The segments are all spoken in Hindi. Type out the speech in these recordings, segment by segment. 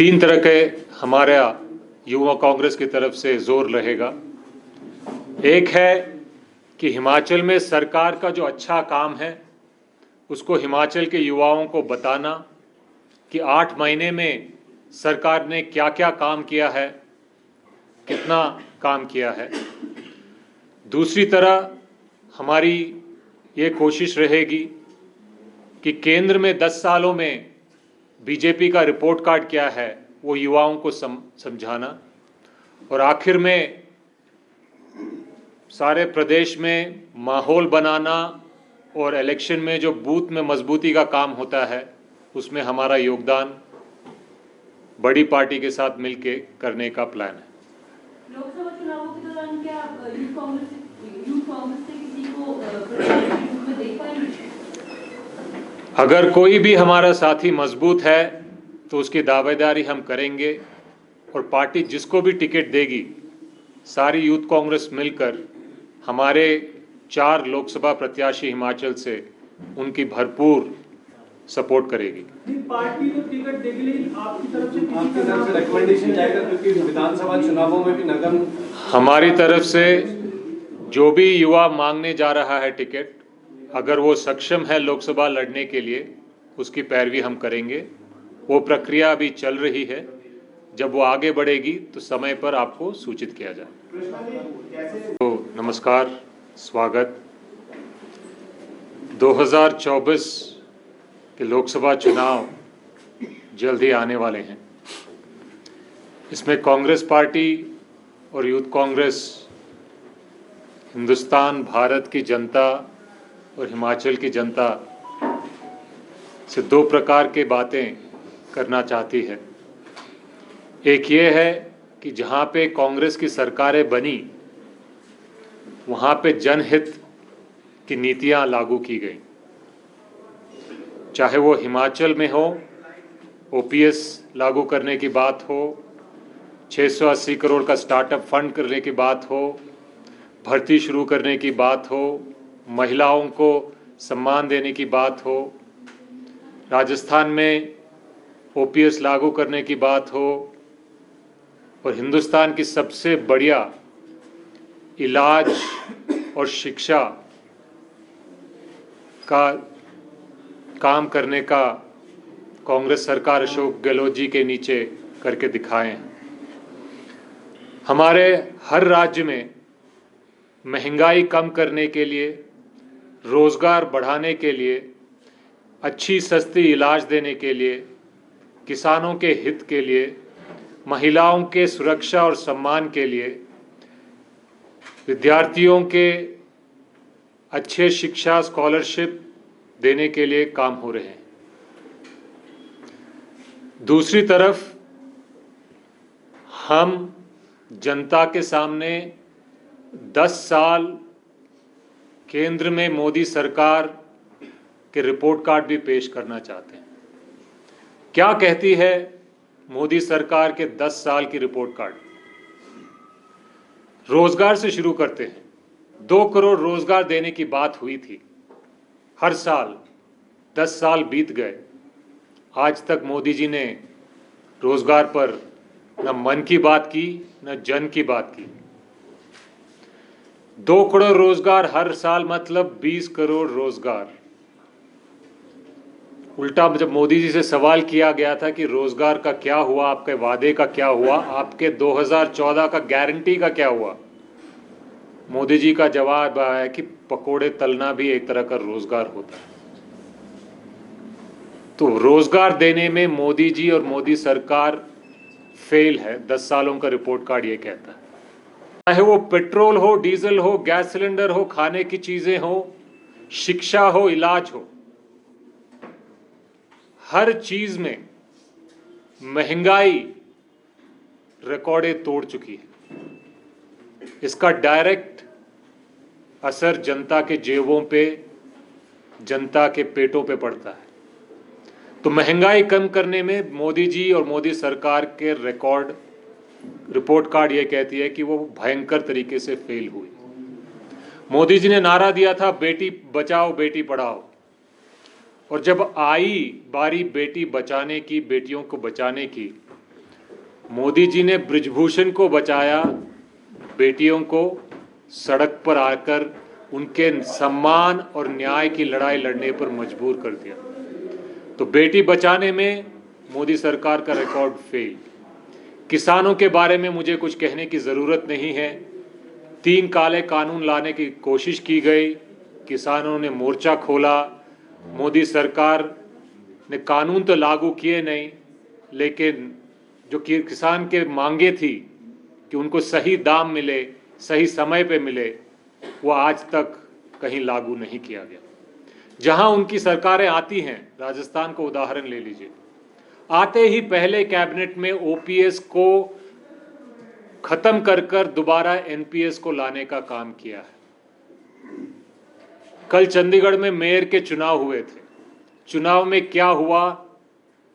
तीन तरह के हमारा युवा कांग्रेस की तरफ से जोर रहेगा। एक है कि हिमाचल में सरकार का जो अच्छा काम है उसको हिमाचल के युवाओं को बताना कि 8 महीने में सरकार ने क्या क्या काम किया है, कितना काम किया है। दूसरी तरह हमारी ये कोशिश रहेगी कि केंद्र में 10 सालों में बीजेपी का रिपोर्ट कार्ड क्या है वो युवाओं को समझाना, और आखिर में सारे प्रदेश में माहौल बनाना और इलेक्शन में जो बूथ में मजबूती का काम होता है उसमें हमारा योगदान बड़ी पार्टी के साथ मिलके करने का प्लान है। लोकसभा चुनावों के दौरान क्या यूथ कांग्रेस से किसी को प्रत्याशी के रूप में देख पाएंगे? अगर कोई भी हमारा साथी मजबूत है तो उसकी दावेदारी हम करेंगे, और पार्टी जिसको भी टिकट देगी सारी यूथ कांग्रेस मिलकर हमारे 4 लोकसभा प्रत्याशी हिमाचल से उनकी भरपूर सपोर्ट करेगी। पार्टी को टिकट देगी, लेकिन आपकी तरफ से रिकमेंडेशन जाएगा, क्योंकि विधानसभा चुनावों में भी नगम हमारी तरफ से जो भी युवा मांगने जा रहा है टिकट, अगर वो सक्षम है लोकसभा लड़ने के लिए उसकी पैरवी हम करेंगे। वो प्रक्रिया अभी चल रही है, जब वो आगे बढ़ेगी तो समय पर आपको सूचित किया जाए। तो नमस्कार, स्वागत। 2024 के लोकसभा चुनाव जल्द ही आने वाले हैं। इसमें कांग्रेस पार्टी और यूथ कांग्रेस हिंदुस्तान, भारत की जनता और हिमाचल की जनता से 2 प्रकार के बातें करना चाहती है। एक ये है कि जहाँ पे कांग्रेस की सरकारें बनी वहाँ पे जनहित की नीतियाँ लागू की गई, चाहे वो हिमाचल में हो, ओपीएस लागू करने की बात हो, 680 करोड़ का स्टार्टअप फंड करने की बात हो, भर्ती शुरू करने की बात हो, महिलाओं को सम्मान देने की बात हो, राजस्थान में ओपीएस लागू करने की बात हो, और हिंदुस्तान की सबसे बढ़िया इलाज और शिक्षा का काम करने का कांग्रेस सरकार अशोक गहलोत जी के नीचे करके दिखाए हैं। हमारे हर राज्य में महंगाई कम करने के लिए, रोज़गार बढ़ाने के लिए, अच्छी सस्ती इलाज देने के लिए, किसानों के हित के लिए, महिलाओं के सुरक्षा और सम्मान के लिए, विद्यार्थियों के अच्छे शिक्षा स्कॉलरशिप देने के लिए काम हो रहे हैं। दूसरी तरफ हम जनता के सामने 10 साल केंद्र में मोदी सरकार के रिपोर्ट कार्ड भी पेश करना चाहते हैं। क्या कहती है मोदी सरकार के 10 साल की रिपोर्ट कार्ड? रोजगार से शुरू करते हैं। 2 करोड़ रोजगार देने की बात हुई थी हर साल। 10 साल बीत गए, आज तक मोदी जी ने रोजगार पर न मन की बात की न जन की बात की। 2 करोड़ रोजगार हर साल मतलब 20 करोड़ रोजगार। उल्टा जब मोदी जी से सवाल किया गया था कि रोजगार का क्या हुआ, आपके वादे का क्या हुआ, आपके 2014 का गारंटी का क्या हुआ, मोदी जी का जवाब आया कि पकोड़े तलना भी एक तरह का रोजगार होता है। तो रोजगार देने में मोदी जी और मोदी सरकार फेल है। 10 सालों का रिपोर्ट कार्ड ये कहता है। चाहे वो पेट्रोल हो, डीजल हो, गैस सिलेंडर हो, खाने की चीजें हो, शिक्षा हो, इलाज हो, हर चीज में महंगाई रिकॉर्डें तोड़ चुकी है। इसका डायरेक्ट असर जनता के जेबों पे, जनता के पेटों पे पड़ता है। तो महंगाई कम करने में मोदी जी और मोदी सरकार के रिपोर्ट कार्ड ये कहती है कि वो भयंकर तरीके से फेल हुई। मोदी जी ने नारा दिया था बेटी बचाओ बेटी पढ़ाओ, और जब आई बारी बेटी बचाने की, बेटियों को बचाने की, मोदी जी ने ब्रिजभूषण को बचाया, बेटियों को सड़क पर आकर उनके सम्मान और न्याय की लड़ाई लड़ने पर मजबूर कर दिया। तो बेटी बचाने में मोदी सरकार का रिकॉर्ड फेल। किसानों के बारे में मुझे कुछ कहने की ज़रूरत नहीं है। 3 काले कानून लाने की कोशिश की गई, किसानों ने मोर्चा खोला, मोदी सरकार ने कानून तो लागू किए नहीं, लेकिन जो किसान के मांगे थी कि उनको सही दाम मिले, सही समय पे मिले, वो आज तक कहीं लागू नहीं किया गया। जहां उनकी सरकारें आती हैं, राजस्थान को उदाहरण ले लीजिए, आते ही पहले कैबिनेट में ओपीएस को खत्म कर दोबारा एनपीएस को लाने का काम किया है। कल चंडीगढ़ में मेयर के चुनाव हुए थे। चुनाव में क्या हुआ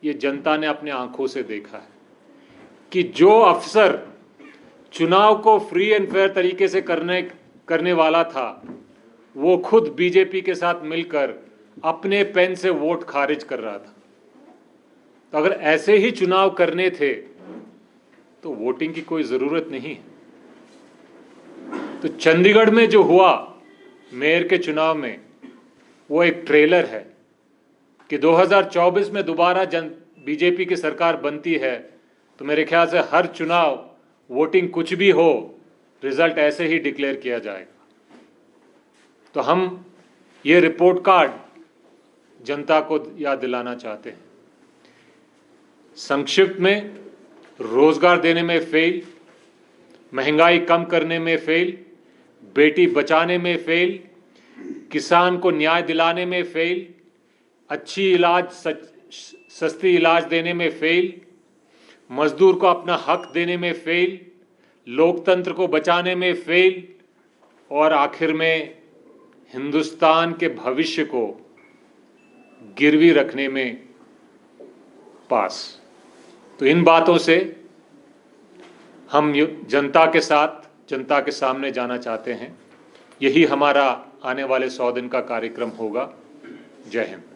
ये जनता ने अपने आंखों से देखा है कि जो अफसर चुनाव को फ्री एंड फेयर तरीके से करने वाला था, वो खुद बीजेपी के साथ मिलकर अपने पेन से वोट खारिज कर रहा था। तो अगर ऐसे ही चुनाव करने थे तो वोटिंग की कोई ज़रूरत नहीं है। तो चंडीगढ़ में जो हुआ मेयर के चुनाव में, वो एक ट्रेलर है कि 2024 में दोबारा बीजेपी की सरकार बनती है तो मेरे ख्याल से हर चुनाव वोटिंग कुछ भी हो, रिजल्ट ऐसे ही डिक्लेयर किया जाएगा। तो हम ये रिपोर्ट कार्ड जनता को याद दिलाना चाहते हैं। संक्षिप्त में, रोजगार देने में फेल, महंगाई कम करने में फेल, बेटी बचाने में फेल, किसान को न्याय दिलाने में फेल, अच्छी इलाज सस्ती इलाज देने में फेल, मजदूर को अपना हक देने में फेल, लोकतंत्र को बचाने में फेल, और आखिर में हिंदुस्तान के भविष्य को गिरवी रखने में पास। तो इन बातों से हम जनता के साथ, जनता के सामने जाना चाहते हैं। यही हमारा आने वाले 100 दिन का कार्यक्रम होगा। जय हिंद।